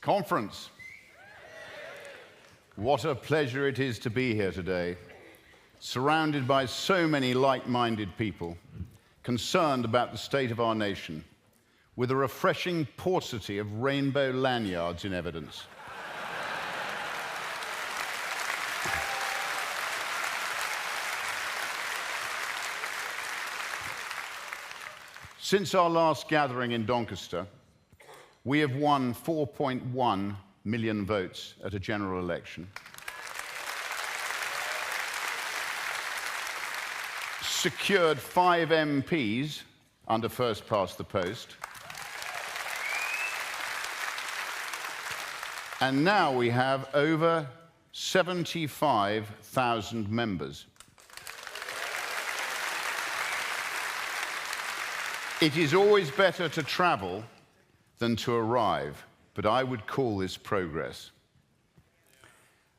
Conference. What a pleasure it is to be here today, surrounded by so many like-minded people, concerned about the state of our nation, with a refreshing paucity of rainbow lanyards in evidence. Since our last gathering in Doncaster, we have won 4.1 million votes at a general election, secured 5 MPs under first past the post, and now we have over 75,000 members. It is always better to travel than to arrive, but I would call this progress.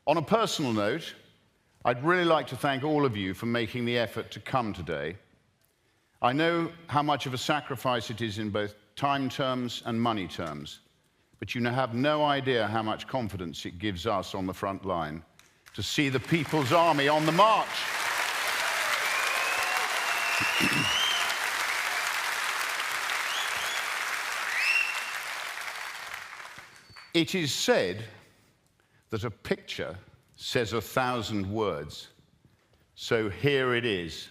On a personal note, I'd really like to thank all of you for making the effort to come today. I know how much of a sacrifice it is in both time terms and money terms, but you have no idea how much confidence it gives us on the front line to see the People's Army on the march. It is said that a picture says 1,000 words, so here it is.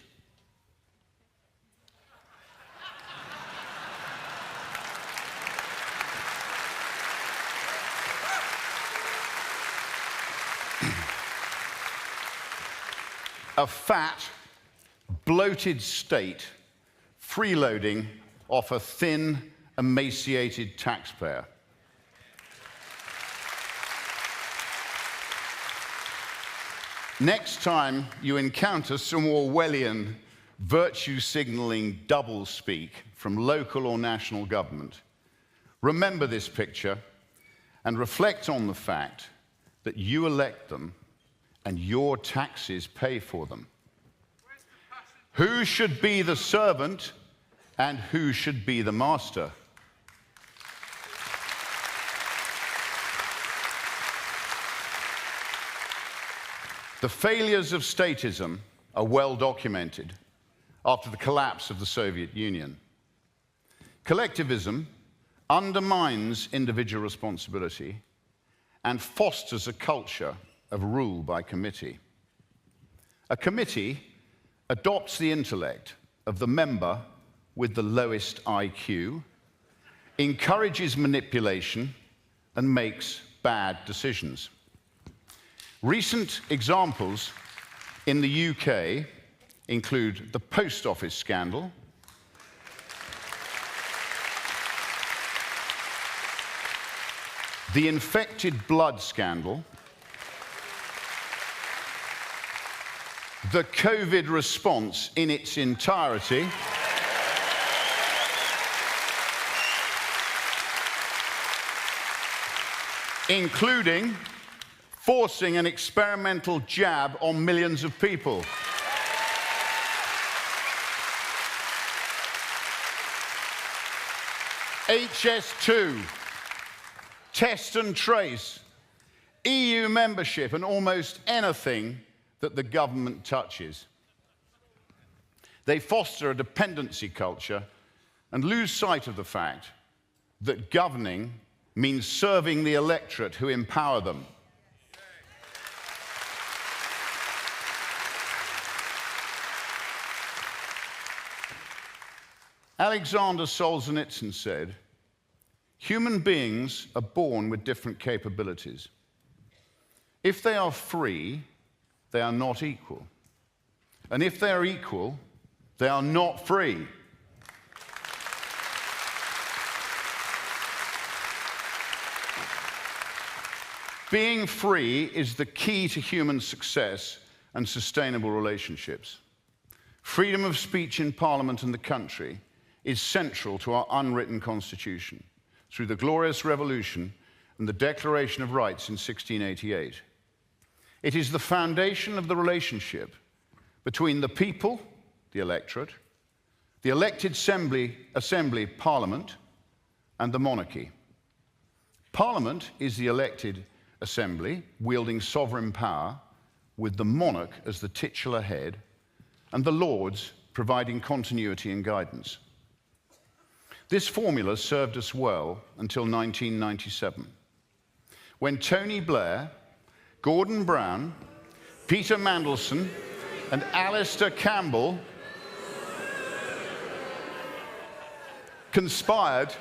A fat, bloated state freeloading off a thin, emaciated taxpayer. Next time you encounter some Orwellian virtue-signaling doublespeak from local or national government, remember this picture and reflect on the fact that you elect them and your taxes pay for them. Who should be the servant and who should be the master? The failures of statism are well documented after the collapse of the Soviet Union. Collectivism undermines individual responsibility and fosters a culture of rule by committee. A committee adopts the intellect of the member with the lowest IQ, encourages manipulation, and makes bad decisions. Recent examples in the UK include the post office scandal, the infected blood scandal, the COVID response in its entirety, including forcing an experimental jab on millions of people. HS2, test and trace, EU membership, and almost anything that the government touches. They foster a dependency culture and lose sight of the fact that governing means serving the electorate who empower them. Alexander Solzhenitsyn said, "Human beings are born with different capabilities. If they are free, they are not equal. And if they are equal, they are not free." Being free is the key to human success and sustainable relationships. Freedom of speech in Parliament and the country is central to our unwritten constitution through the Glorious Revolution and the Declaration of Rights in 1688. It is the foundation of the relationship between the people, the electorate, the elected assembly, Parliament, and the monarchy. Parliament is the elected assembly wielding sovereign power, with the monarch as the titular head and the Lords providing continuity and guidance. This formula served us well until 1997, when Tony Blair, Gordon Brown, Peter Mandelson, and Alistair Campbell conspired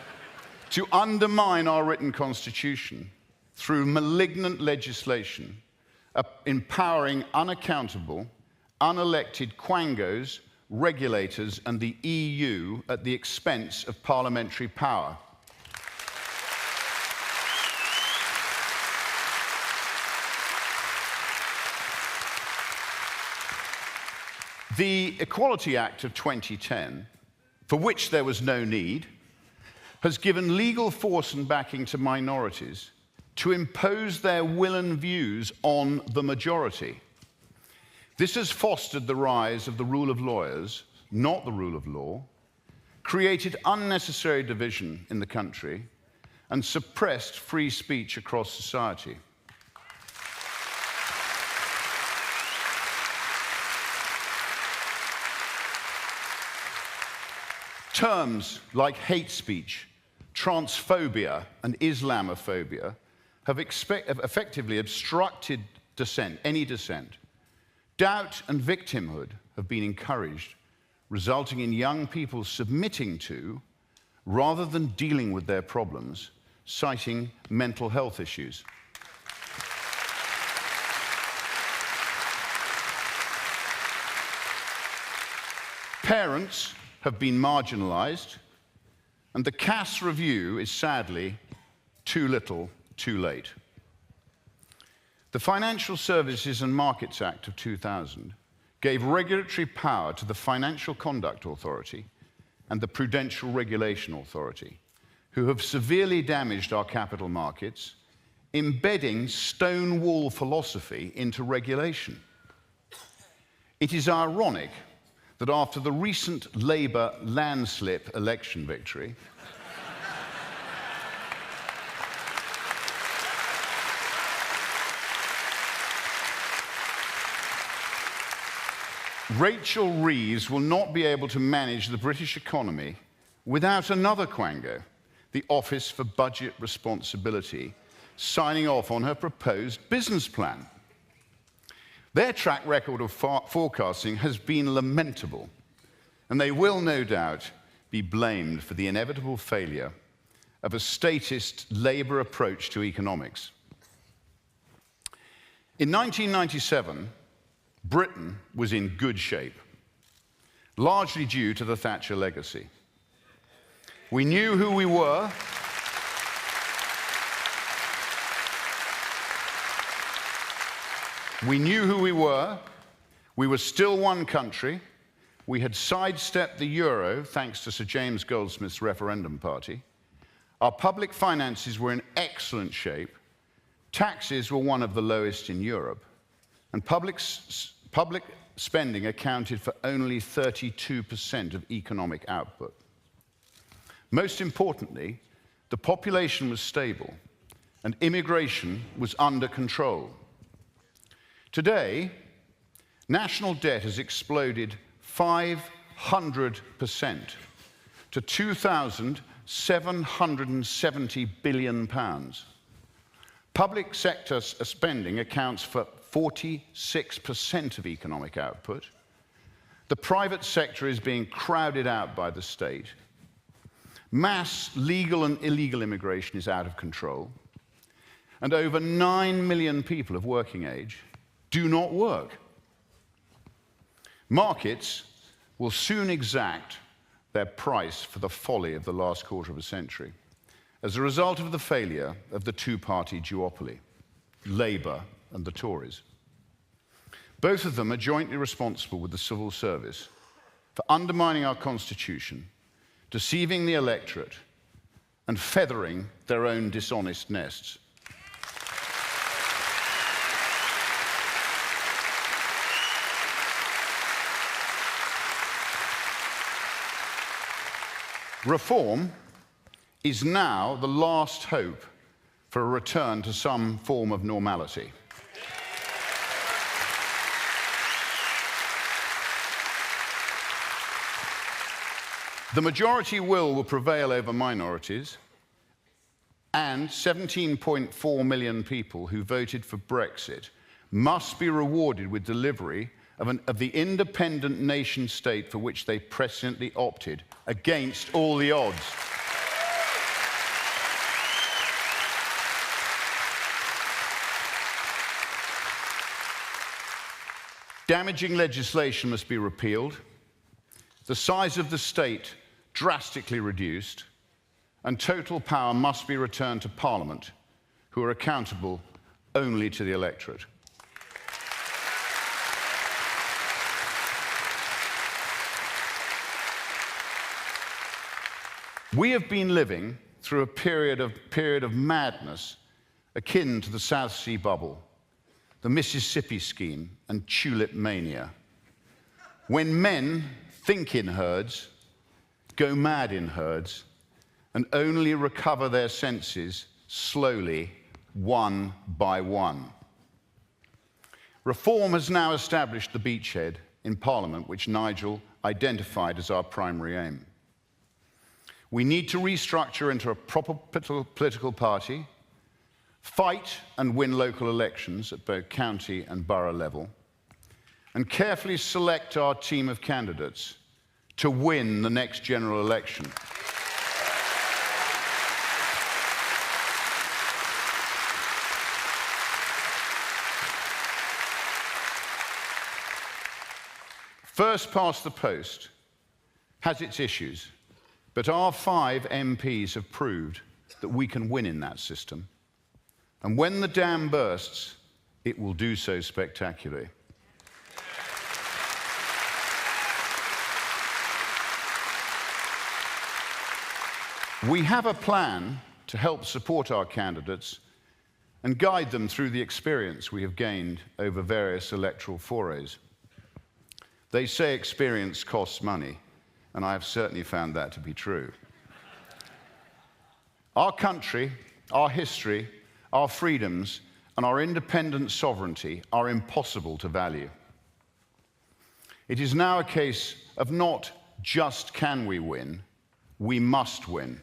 to undermine our written constitution through malignant legislation, empowering unaccountable, unelected quangos, regulators, and the EU at the expense of parliamentary power. The Equality Act of 2010, for which there was no need, has given legal force and backing to minorities to impose their will and views on the majority. This has fostered the rise of the rule of lawyers, not the rule of law, created unnecessary division in the country, and suppressed free speech across society. Terms like hate speech, transphobia, and Islamophobia have effectively obstructed dissent, any dissent. Doubt and victimhood have been encouraged, resulting in young people submitting to, rather than dealing with their problems, citing mental health issues. Parents have been marginalized, and the Cass review is sadly too little, too late. The Financial Services and Markets Act of 2000 gave regulatory power to the Financial Conduct Authority and the Prudential Regulation Authority, who have severely damaged our capital markets, embedding Stonewall philosophy into regulation. It is ironic that after the recent Labour landslip election victory, Rachel Reeves will not be able to manage the British economy without another quango, the Office for Budget Responsibility, signing off on her proposed business plan. Their track record of forecasting has been lamentable, and they will no doubt be blamed for the inevitable failure of a statist Labour approach to economics. In 1997, Britain was in good shape, largely due to the Thatcher legacy. We knew who we were. We knew who we were. We were still one country. We had sidestepped the euro thanks to Sir James Goldsmith's referendum party. Our public finances were in excellent shape. Taxes were one of the lowest in Europe. And public spending accounted for only 32% of economic output. Most importantly, the population was stable and immigration was under control. Today, national debt has exploded 500% to £2,770 billion. Public sector spending accounts for 46% of economic output. The private sector is being crowded out by the state. Mass legal and illegal immigration is out of control. And over 9 million people of working age do not work. Markets will soon exact their price for the folly of the last quarter of a century as a result of the failure of the two-party duopoly, Labour and the Tories. Both of them are jointly responsible with the civil service for undermining our constitution, deceiving the electorate, and feathering their own dishonest nests. Reform is now the last hope for a return to some form of normality. The majority will prevail over minorities, and 17.4 million people who voted for Brexit must be rewarded with delivery of the independent nation state for which they presciently opted, against all the odds. Damaging legislation must be repealed, the size of the state drastically reduced, and total power must be returned to Parliament, who are accountable only to the electorate. We have been living through a period of madness akin to the South Sea bubble, the Mississippi scheme, and tulip mania, when men think in herds, go mad in herds, and only recover their senses slowly, one by one. Reform has now established the beachhead in Parliament, which Nigel identified as our primary aim. We need to restructure into a proper political party, fight and win local elections at both county and borough level, and carefully select our team of candidates to win the next general election. First past the post has its issues, but our 5 MPs have proved that we can win in that system. And when the dam bursts, it will do so spectacularly. We have a plan to help support our candidates and guide them through the experience we have gained over various electoral forays. They say experience costs money, and I have certainly found that to be true. Our country, our history, our freedoms, and our independent sovereignty are impossible to value. It is now a case of not just can we win, we must win.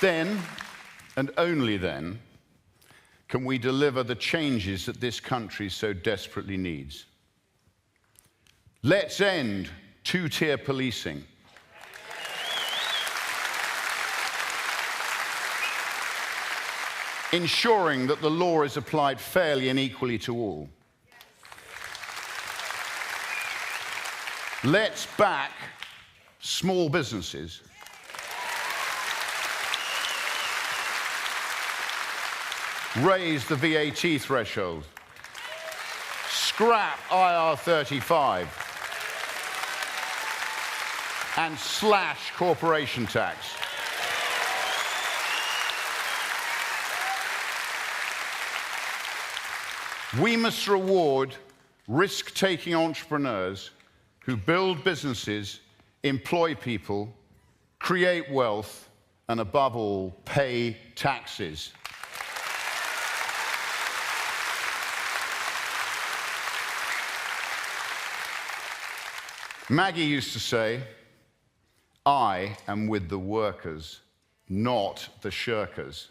Then, and only then, can we deliver the changes that this country so desperately needs. Let's end two-tier policing. Ensuring that the law is applied fairly and equally to all. Let's back small businesses. Raise the VAT threshold. Scrap IR35. And slash corporation tax. We must reward risk-taking entrepreneurs who build businesses, employ people, create wealth, and above all, pay taxes. Maggie used to say, "I am with the workers, not the shirkers."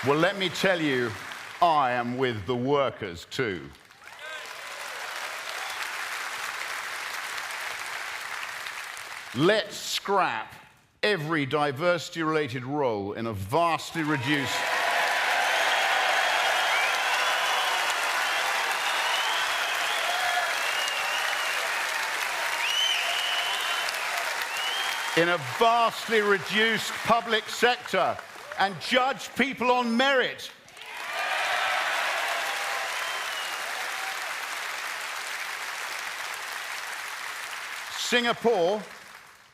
Well, let me tell you, I am with the workers too. Let's scrap every diversity-related role in a vastly reduced public sector and judge people on merit. Singapore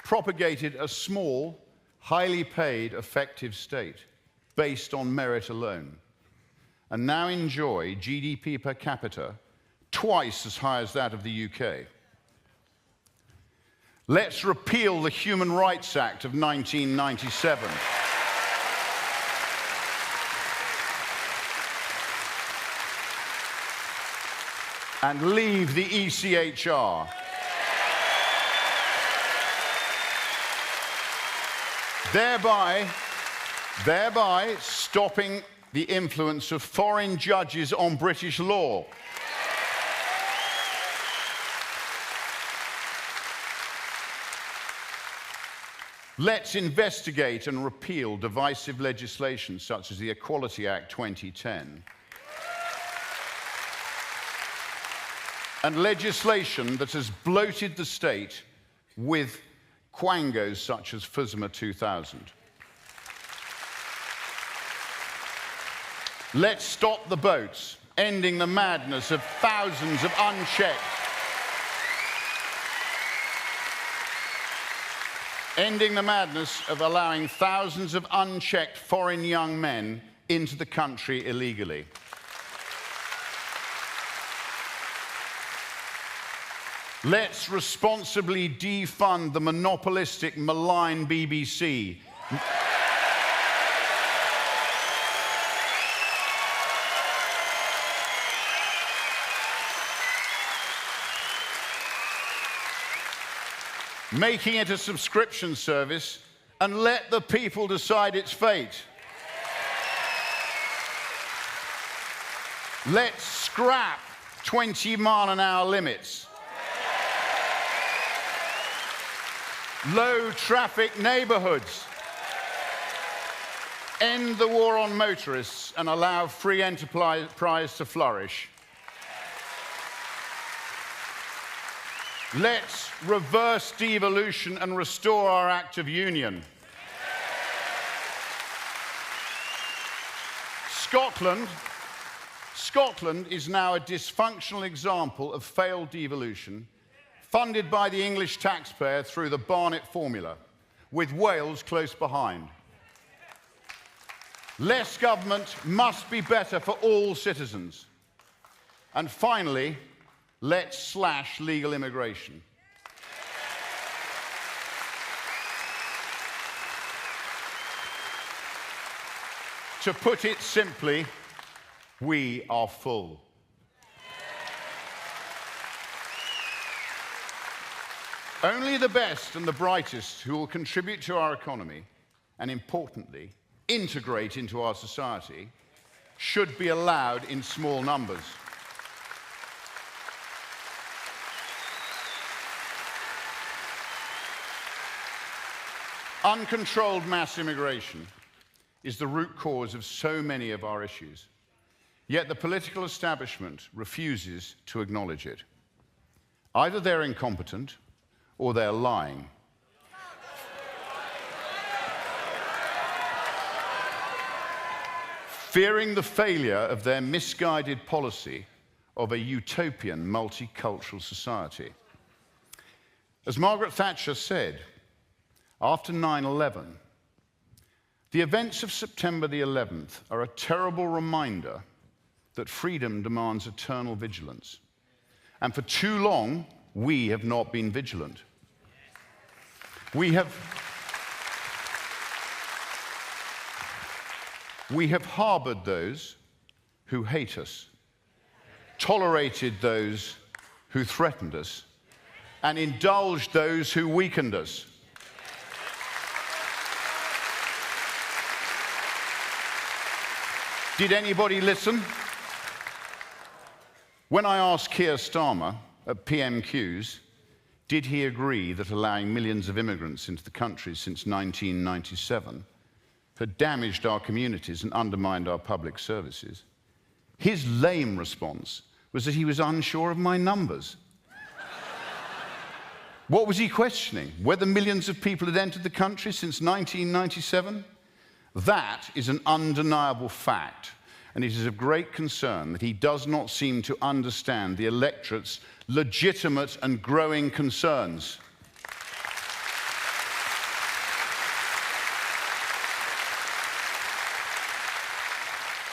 propagated a small, highly paid, effective state based on merit alone. and now enjoy GDP per capita twice as high as that of the UK. Let's repeal the Human Rights Act of 1997. And leave the ECHR. Thereby stopping the influence of foreign judges on British law. Let's investigate and repeal divisive legislation such as the Equality Act 2010 and legislation that has bloated the state with quangos such as FUSMA 2000. Let's stop the boats, ending the madness of thousands of unchecked, ending the madness of allowing thousands of unchecked foreign young men into the country illegally. Let's responsibly defund the monopolistic, malign BBC. Making it a subscription service and let the people decide its fate. Let's scrap 20-mile-an-hour limits. Low traffic neighborhoods. End the war on motorists and allow free enterprise to flourish. Let's reverse devolution and restore our Act of Union. Scotland is now a dysfunctional example of failed devolution, funded by the English taxpayer through the Barnett formula, with Wales close behind. Less government must be better for all citizens. And finally, let's slash legal immigration. To put it simply, we are full. Only the best and the brightest who will contribute to our economy and, importantly, integrate into our society should be allowed in small numbers. Uncontrolled mass immigration is the root cause of so many of our issues, yet the political establishment refuses to acknowledge it. Either they're incompetent or they're lying. Fearing the failure of their misguided policy of a utopian multicultural society. As Margaret Thatcher said, after 9/11, the events of September the 11th are a terrible reminder that freedom demands eternal vigilance. And for too long, we have not been vigilant. We have harbored those who hate us, tolerated those who threatened us, and indulged those who weakened us. Did anybody listen? When I asked Keir Starmer at PMQs, did he agree that allowing millions of immigrants into the country since 1997 had damaged our communities and undermined our public services, his lame response was that he was unsure of my numbers. What was he questioning? Whether millions of people had entered the country since 1997? That is an undeniable fact, and it is of great concern that he does not seem to understand the electorate's legitimate and growing concerns.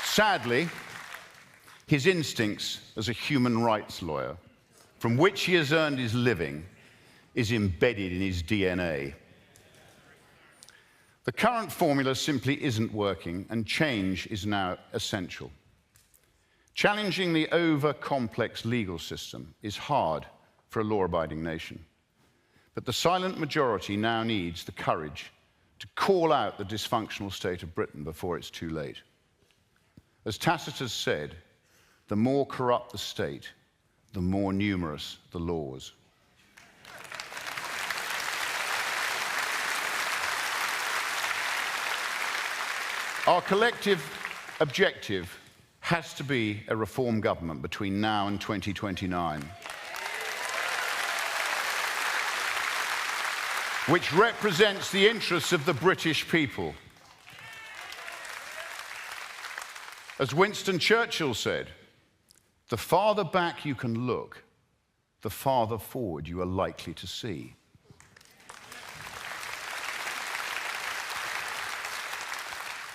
Sadly, His instincts as a human rights lawyer, from which he has earned his living, is embedded in his DNA. The current formula simply isn't working, and change is now essential. Challenging the over-complex legal system is hard for a law-abiding nation. But the silent majority now needs the courage to call out the dysfunctional state of Britain before it's too late. As Tacitus said, the more corrupt the state, the more numerous the laws. Our collective objective has to be a reform government between now and 2029, which represents the interests of the British people. As Winston Churchill said, the farther back you can look, the farther forward you are likely to see.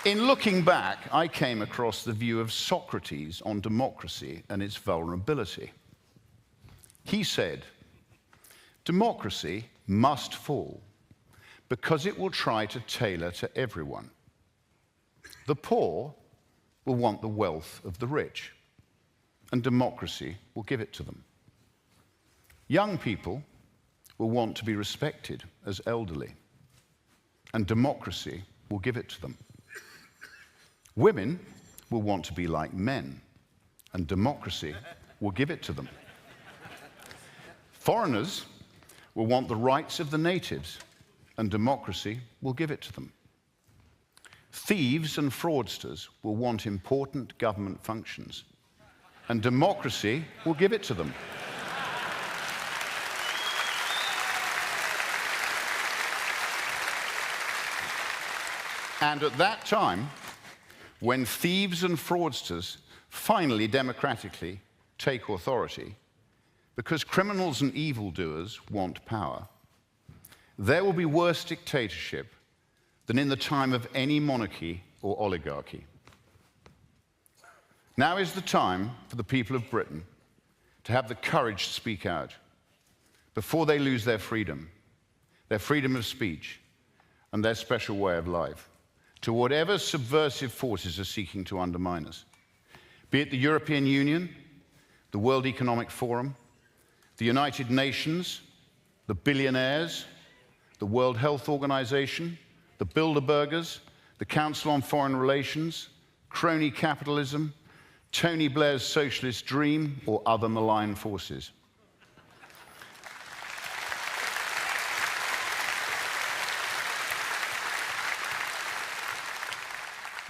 In looking back, I came across the view of Socrates on democracy and its vulnerability. He said, democracy must fall because it will try to tailor to everyone. The poor will want the wealth of the rich, and democracy will give it to them. Young people will want to be respected as elderly, and democracy will give it to them. Women will want to be like men, and democracy will give it to them. Foreigners will want the rights of the natives, and democracy will give it to them. Thieves and fraudsters will want important government functions, and democracy will give it to them. And at that time, when thieves and fraudsters finally democratically take authority, because criminals and evildoers want power, there will be worse dictatorship than in the time of any monarchy or oligarchy. Now is the time for the people of Britain to have the courage to speak out before they lose their freedom of speech, and their special way of life, to whatever subversive forces are seeking to undermine us, be it the European Union, the World Economic Forum, the United Nations, the billionaires, the World Health Organization, the Bilderbergers, the Council on Foreign Relations, crony capitalism, Tony Blair's socialist dream, or other malign forces.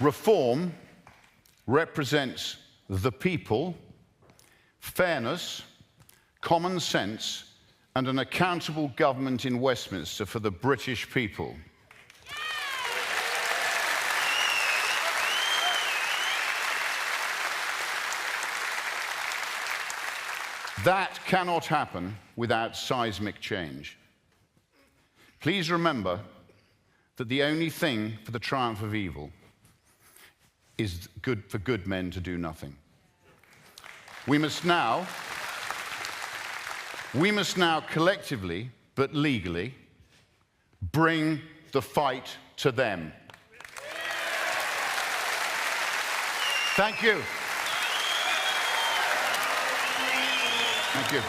Reform represents the people, fairness, common sense, and an accountable government in Westminster for the British people. That cannot happen without seismic change. Please remember that the only thing for the triumph of evil is good for good men to do nothing. We must now collectively, but legally, bring the fight to them. Thank you. Thank you.